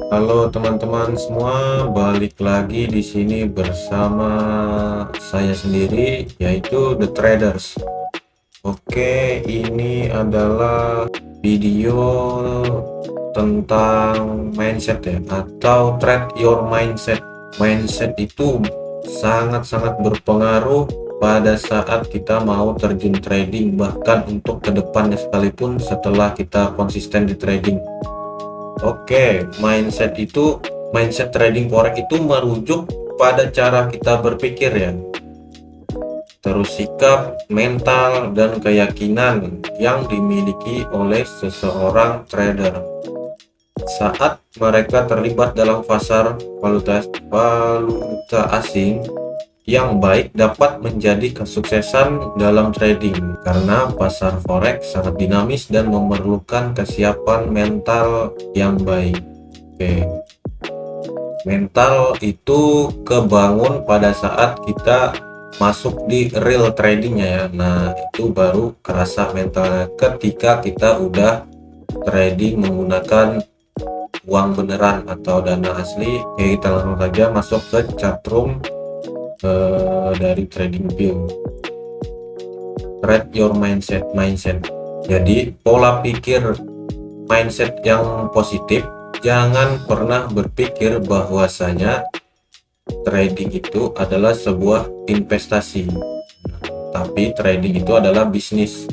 Halo teman-teman semua, balik lagi di sini bersama saya sendiri yaitu The Traders. Oke, ini adalah video tentang mindset ya, atau trade your mindset. Mindset itu sangat-sangat berpengaruh pada saat kita mau terjun trading, bahkan untuk kedepannya sekalipun setelah kita konsisten di trading. Oke, mindset trading forex itu merujuk pada cara kita berpikir ya, terus sikap, mental, dan keyakinan yang dimiliki oleh seseorang trader saat mereka terlibat dalam pasar valuta asing. Yang baik dapat menjadi kesuksesan dalam trading karena pasar forex sangat dinamis dan memerlukan kesiapan mental yang baik. Oke, mental itu kebangun pada saat kita masuk di real tradingnya ya. Nah, itu baru kerasa mentalnya ketika kita udah trading menggunakan uang beneran atau dana asli. Oke, kita langsung saja masuk ke chatroom dari TradingView. Trade your mindset. Jadi pola pikir mindset yang positif. Jangan pernah berpikir bahwasanya trading itu adalah sebuah investasi, tapi trading itu adalah bisnis.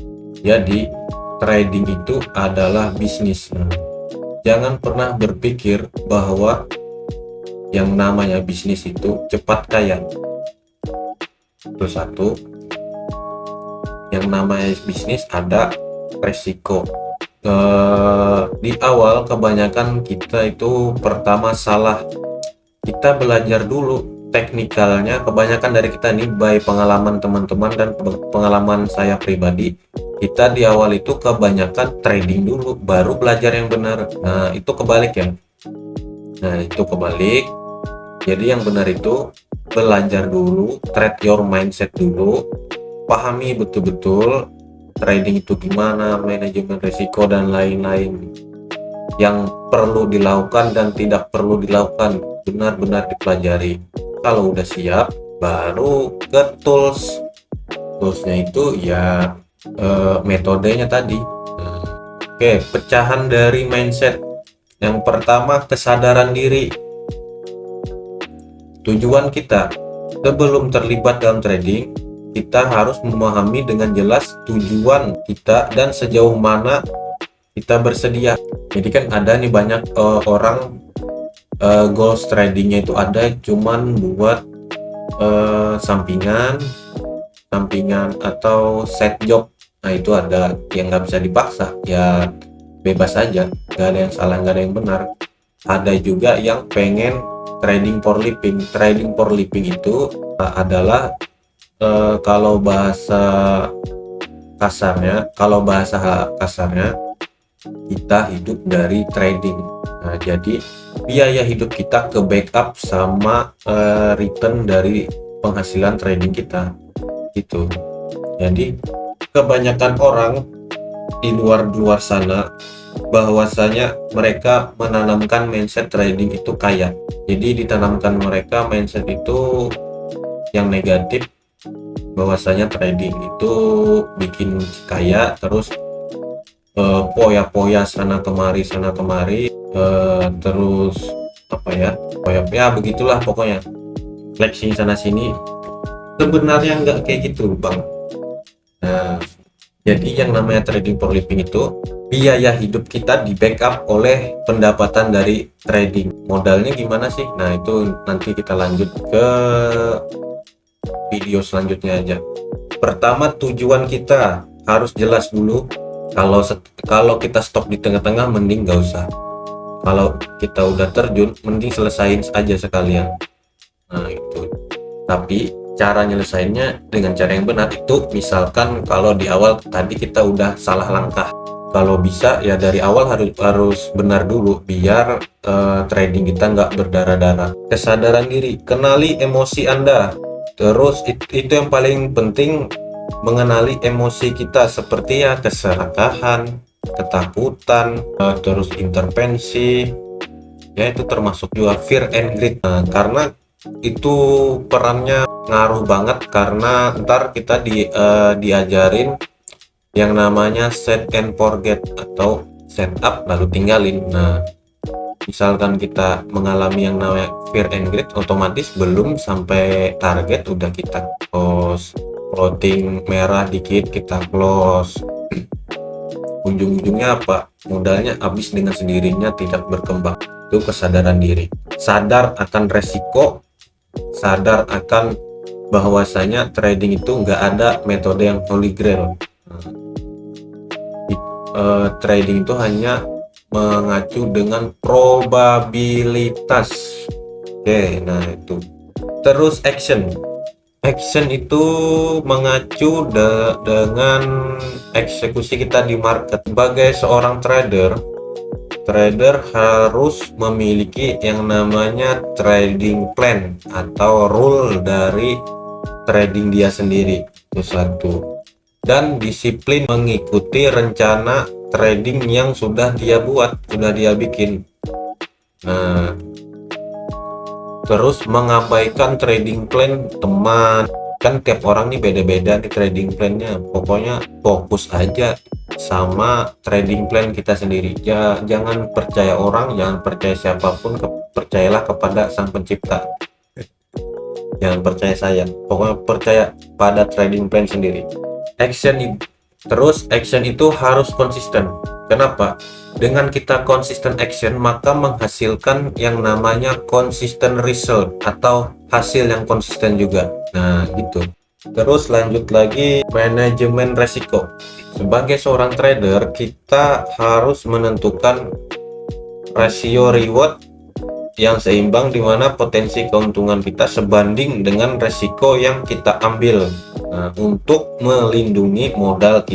Jadi trading itu adalah bisnis. Jangan pernah berpikir bahwa yang namanya bisnis itu cepat kaya. Itu satu. Yang namanya bisnis ada resiko. Di awal kebanyakan kita itu pertama salah. Kita belajar dulu teknikalnya, kebanyakan dari kita nih by pengalaman teman-teman dan pengalaman saya pribadi. Kita di awal itu kebanyakan trading dulu baru belajar yang benar. Nah, itu kebalik ya. Jadi yang benar itu belajar dulu, trade your mindset dulu, pahami betul-betul trading itu gimana, manajemen risiko dan lain-lain yang perlu dilakukan dan tidak perlu dilakukan, benar-benar dipelajari. Kalau udah siap baru ke toolsnya itu ya, metodenya tadi. Oke, pecahan dari mindset. Yang pertama, kesadaran diri. Tujuan kita sebelum terlibat dalam trading, kita harus memahami dengan jelas tujuan kita dan sejauh mana kita bersedia. Jadi kan ada nih banyak orang goals tradingnya itu ada cuman buat sampingan atau set job. Nah, itu ada yang nggak bisa dipaksa ya, bebas aja, nggak ada yang salah, nggak ada yang benar. Ada juga yang pengen trading for living itu adalah kalau bahasa kasarnya kita hidup dari trading. Nah, jadi biaya hidup kita ke backup sama return dari penghasilan trading kita itu. Jadi kebanyakan orang di luar sana bahwasanya mereka menanamkan mindset trading itu kaya. Jadi ditanamkan mereka mindset itu yang negatif, bahwasanya trading itu bikin kaya, terus poya-poya sana kemari terus apa ya, poya begitulah pokoknya, flexing sana sini. Sebenarnya nggak kayak gitu bang. Nah, jadi yang namanya trading for living itu biaya hidup kita di backup oleh pendapatan dari trading. Modalnya gimana sih? Nah, itu nanti kita lanjut ke video selanjutnya aja. Pertama, tujuan kita harus jelas dulu. Kalau kita stop di tengah-tengah mending gak usah. Kalau kita udah terjun mending selesain aja sekalian. Nah, itu. Tapi cara nyelesainnya dengan cara yang benar itu, misalkan kalau di awal tadi kita udah salah langkah, kalau bisa ya dari awal harus benar dulu biar trading kita nggak berdarah-darah. Kesadaran diri, kenali emosi Anda. Terus itu yang paling penting, mengenali emosi kita seperti ya keserakahan, ketakutan, terus intervensi, ya itu termasuk juga fear and greed. Nah, karena itu perannya ngaruh banget, karena ntar kita diajarin yang namanya set and forget atau setup lalu tinggalin. Nah, misalkan kita mengalami yang namanya fear and greed, otomatis belum sampai target udah kita close, floating merah dikit kita close, ujung-ujungnya apa, modalnya habis dengan sendirinya, tidak berkembang. Itu kesadaran diri, sadar akan resiko, sadar akan bahwasanya trading itu nggak ada metode yang holy grail. Trading itu hanya mengacu dengan probabilitas. Oke, nah itu. Terus action itu mengacu dengan eksekusi kita di market. Sebagai seorang trader harus memiliki yang namanya trading plan atau rule dari trading dia sendiri, itu satu, dan disiplin mengikuti rencana trading yang sudah dia buat, sudah dia bikin. Nah, terus mengabaikan trading plan teman, kan tiap orang nih beda-beda di trading plannya. Pokoknya fokus aja sama trading plan kita sendiri. Ya, jangan percaya orang, jangan percaya siapapun, percayalah kepada sang pencipta. Jangan percaya saya, pokoknya percaya pada trading plan sendiri. Action itu harus konsisten. Kenapa? Dengan kita konsisten action, maka menghasilkan yang namanya konsisten result atau hasil yang konsisten juga. Nah, gitu. Terus lanjut lagi, manajemen resiko. Sebagai seorang trader, kita harus menentukan rasio reward yang seimbang, di mana potensi keuntungan kita sebanding dengan resiko yang kita ambil. Nah, untuk melindungi modal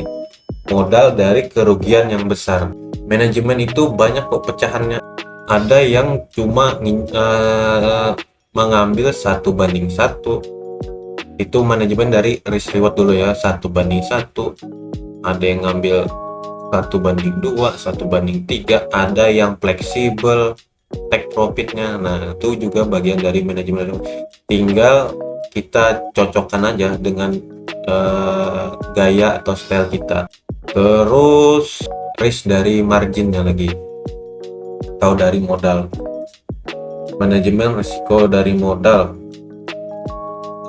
dari kerugian yang besar. Manajemen itu banyak kok pecahannya. Ada yang cuma mengambil 1:1. Itu manajemen dari risk reward dulu ya, 1:1. Ada yang ngambil 1:2, 1:3. Ada yang fleksibel take profitnya. Nah, itu juga bagian dari manajemen. Tinggal kita cocokkan aja dengan gaya atau style kita. Terus risk dari marginnya lagi, atau dari modal. Manajemen risiko dari modal.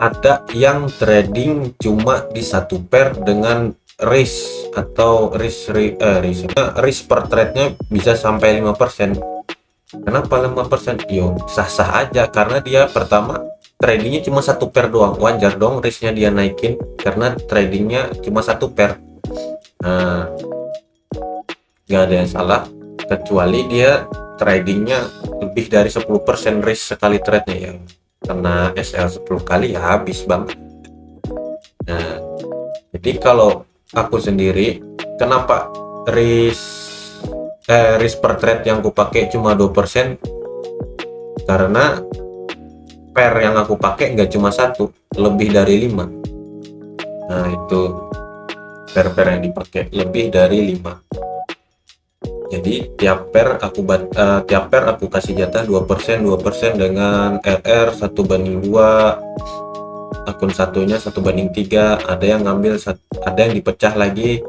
Ada yang trading cuma di satu pair dengan risk atau risk per trade-nya bisa sampai 5%. Kenapa 5%? Yo, sah-sah aja, karena dia pertama tradingnya cuma satu pair doang. Wajar dong risknya dia naikin karena tradingnya cuma satu pair. Nah, nggak ada yang salah, kecuali dia tradingnya lebih dari 10% risk sekali trade-nya, ya kena SL 10 kali ya habis banget. Nah, jadi kalau aku sendiri, kenapa risk per trade yang aku pakai cuma 2%? Karena pair yang aku pakai nggak cuma satu, lebih dari 5. Nah, itu pair yang dipakai lebih dari 5. Jadi tiap pair aku kasih jatah 2% dengan RR 1:2, akun satunya 1:3. Ada yang ngambil, ada yang dipecah lagi,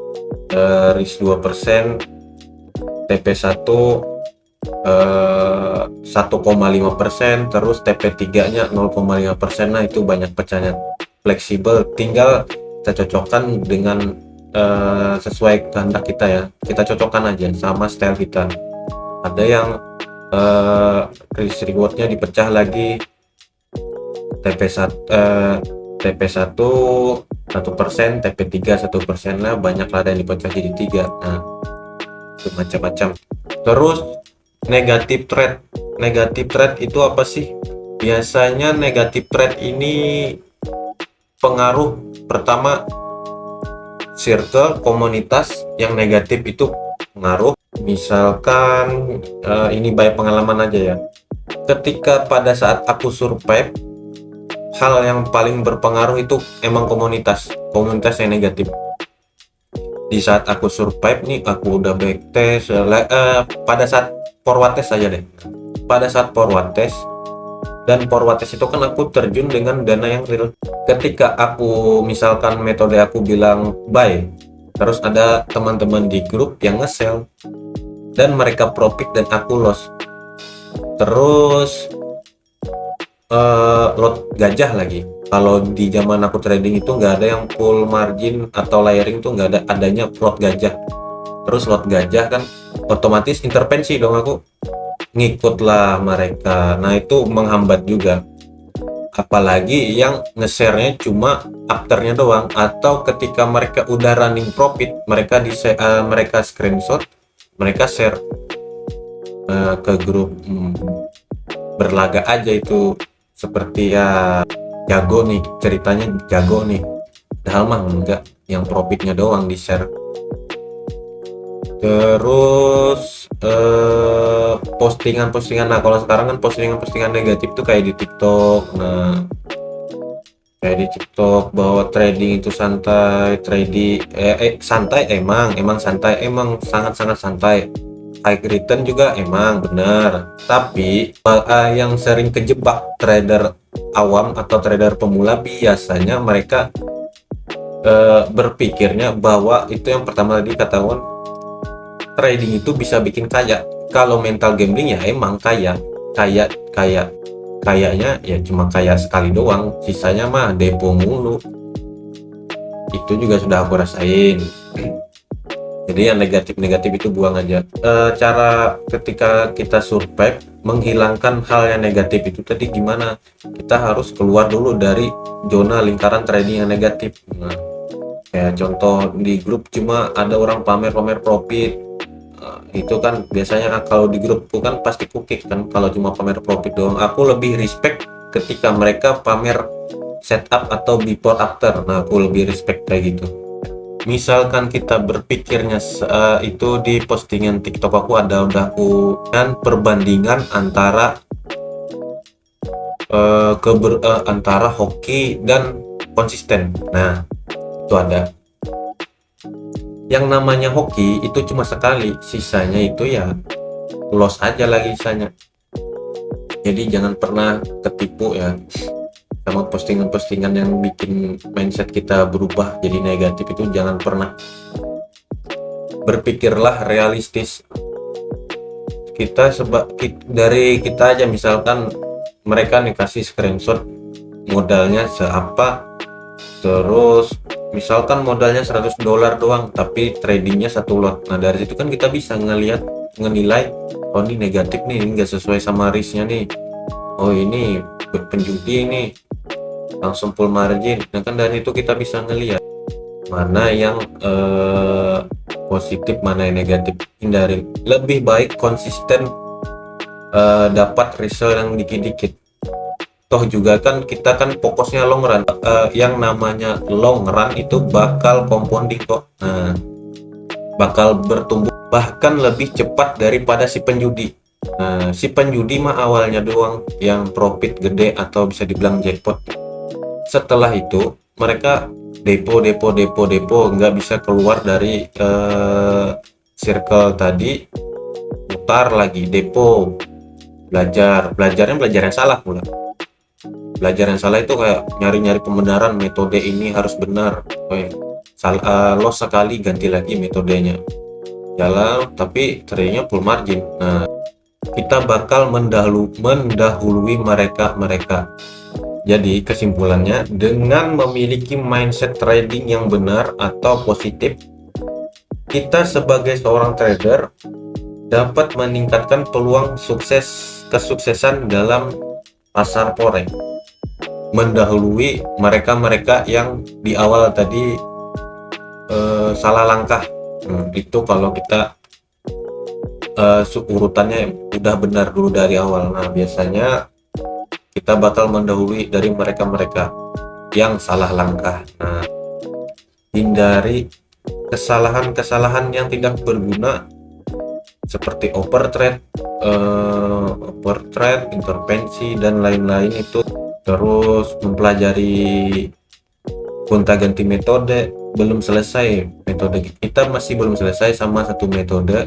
risk 2%, TP1 1,5%, terus TP3 nya 0,5%. Nah, itu banyak pecahnya, fleksibel, tinggal kita cocokkan dengan sesuai kehendak kita ya, kita cocokkan aja sama style kita. Ada yang risk rewardnya dipecah lagi, TP1 1%, TP3 1%. Lah, banyak lah yang dipecah jadi 3. Nah, itu macam-macam. Terus negatif trade itu apa sih? Biasanya negatif trade ini pengaruh pertama, circle komunitas yang negatif itu pengaruh. Misalkan ini by pengalaman aja ya, ketika pada saat aku survive, hal yang paling berpengaruh itu emang komunitas yang negatif. Di saat aku survive nih, aku udah backtest, pada saat forward test aja deh, pada saat forward test, dan forward test itu kan aku terjun dengan dana yang real. Ketika aku misalkan metode aku bilang buy, terus ada teman-teman di grup yang nge-sell dan mereka profit dan aku loss, terus lot gajah lagi. Kalau di zaman aku trading itu nggak ada yang full margin atau layering, tuh nggak ada, adanya lot gajah. Terus lot gajah kan otomatis intervensi dong, aku ngikutlah mereka. Nah itu menghambat juga, apalagi yang nge-share-nya cuma afternya doang, atau ketika mereka udah running profit mereka mereka screenshot, mereka share ke grup. Berlaga aja itu, seperti ya jago nih ceritanya, jago nih, padahal mah enggak, yang profitnya doang di share. Terus postingan-postingan, nah kalau sekarang kan postingan-postingan negatif tuh kayak di TikTok. Nah kayak di TikTok bahwa trading itu santai, trading santai, emang santai, emang sangat-sangat santai. High return juga emang benar, tapi yang sering kejebak trader awam atau trader pemula biasanya mereka berpikirnya bahwa itu yang pertama tadi ketahuan, trading itu bisa bikin kaya. Kalau mental gambling ya emang kaya, kayaknya ya cuma kaya sekali doang, sisanya mah depo mulu. Itu juga sudah aku rasain. Jadi yang negatif-negatif itu buang aja. Cara ketika kita survive menghilangkan hal yang negatif itu tadi gimana? Kita harus keluar dulu dari zona lingkaran trading yang negatif. Nah, kayak contoh di grup cuma ada orang pamer-pamer profit. Itu kan biasanya kalau di grupku kan pasti kukik kan kalau cuma pamer profit doang. Aku lebih respect ketika mereka pamer setup atau before after. Nah aku lebih respect kayak gitu. Misalkan kita berpikirnya itu di postingan TikTok aku ada, udah aku dan perbandingan antara antara hoki dan konsisten. Nah itu ada, yang namanya hoki itu cuma sekali, sisanya itu ya loss aja lagi sisanya. Jadi jangan pernah ketipu ya sama postingan-postingan yang bikin mindset kita berubah jadi negatif. Itu jangan pernah. Berpikirlah realistis. Dari kita aja, misalkan mereka nih kasih screenshot modalnya seapa, terus misalkan modalnya $100 doang tapi tradingnya 1 lot. Nah dari situ kan kita bisa ngenilai, oh ini negatif nih, ini nggak sesuai sama risknya nih, oh ini penjudi nih, langsung full margin. Nah kan dari itu kita bisa ngelihat mana yang positif, mana yang negatif, hindarin. Lebih baik konsisten dapat result yang dikit-dikit. Toh juga kan kita kan fokusnya long run. Yang namanya long run itu bakal compounding kok. Nah, bakal bertumbuh bahkan lebih cepat daripada si penjudi. Nah, si penjudi mah awalnya doang yang profit gede atau bisa dibilang jackpot. Setelah itu mereka depo nggak bisa keluar dari circle tadi, putar lagi depo, belajar yang salah pula. Belajar yang salah itu kayak nyari-nyari pembenaran, metode ini harus benar. Loss sekali ganti lagi metodenya, jalan tapi tradingnya full margin. Nah kita bakal mendahului mereka. Jadi kesimpulannya, dengan memiliki mindset trading yang benar atau positif, kita sebagai seorang trader dapat meningkatkan peluang kesuksesan dalam pasar forex, mendahului mereka yang di awal tadi salah langkah. Itu kalau kita urutannya udah benar dulu dari awal. Nah biasanya kita bakal mendahului dari mereka yang salah langkah. Nah, hindari kesalahan-kesalahan yang tidak berguna seperti overtrade, intervensi dan lain-lain itu. Terus mempelajari gonta-ganti metode. Belum selesai metode kita, masih belum selesai sama satu metode,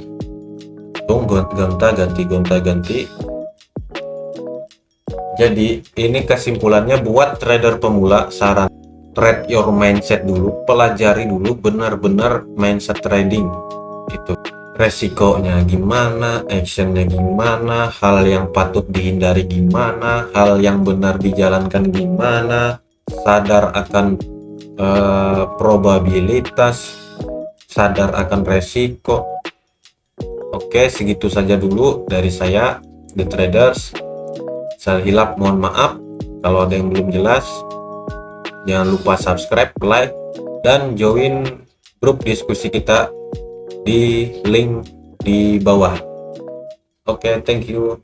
gonta-ganti. Jadi ini kesimpulannya buat trader pemula, saran trade your mindset dulu, pelajari dulu benar-benar mindset trading itu, resikonya gimana, actionnya gimana, hal yang patut dihindari gimana, hal yang benar dijalankan gimana, sadar akan probabilitas, sadar akan resiko. Oke, segitu saja dulu dari saya, The Traders. Salah hilap mohon maaf, kalau ada yang belum jelas jangan lupa subscribe, like, dan join grup diskusi kita di link di bawah. Oke, thank you.